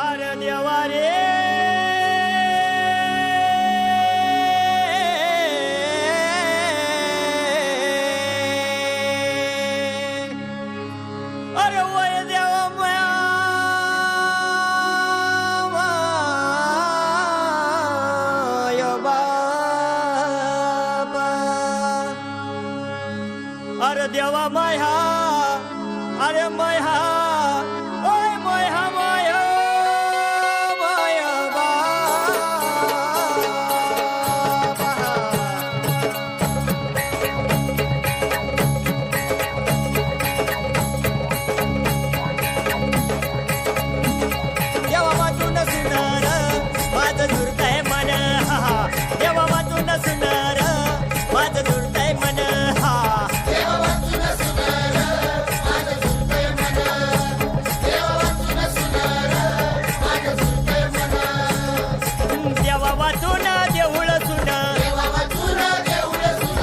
अरे देवा रे अरे वय देवा माया बाबा अरे देवा माया अरे माया ओय माया माया माया देवा वाचून सुनार माझं दुर्दैव मन देवा वाचून सुनार माझं दुर्दैव मन देवा वाचून देऊळ सुन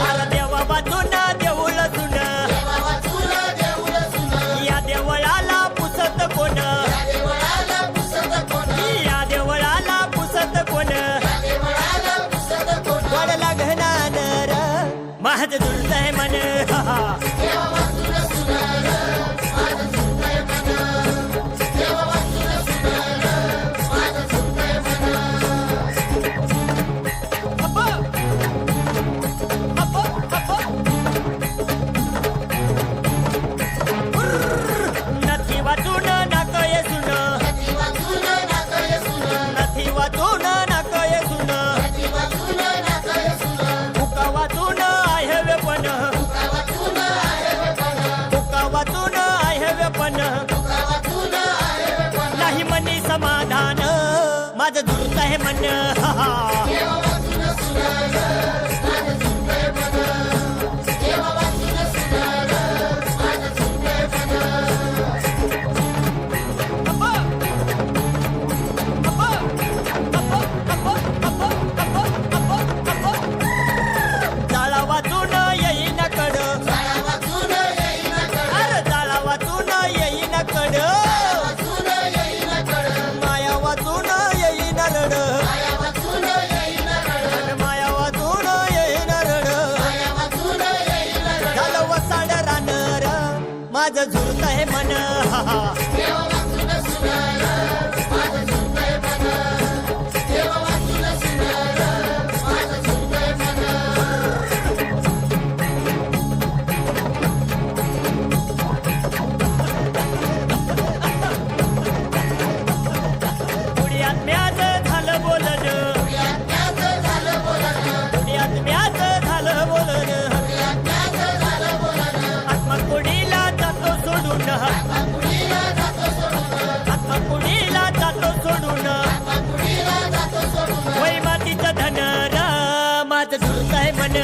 अरे देवा वाचून देऊळ सुन या देवळाला पुसत कोण या देवळाला पुसत कोण वड लागणार माझं दुर्दैव मन नथी वाचून नाकय सुन नथी वाचून नाकय सुन फुका वाचून आहे वेपण फुका वाचून आहे वेपण नाही मनी समाधान माझं दुरुस्त आहे मन जाळा वाचून येईन कड अरे जाळा वाचून येईन कड माया वाचून येईन रड माया वाचून येईन रड झालं वसाड रानर माझं झुरत आहे मन पुण्यात म्याच झालं बोलन पुण्यात म्याच झालं बोलन आत्मकुडीला जातो सोडून आत्मकुडीला जातो सोडून वै मातीचं धनर माझं दुरुस्त आहे मन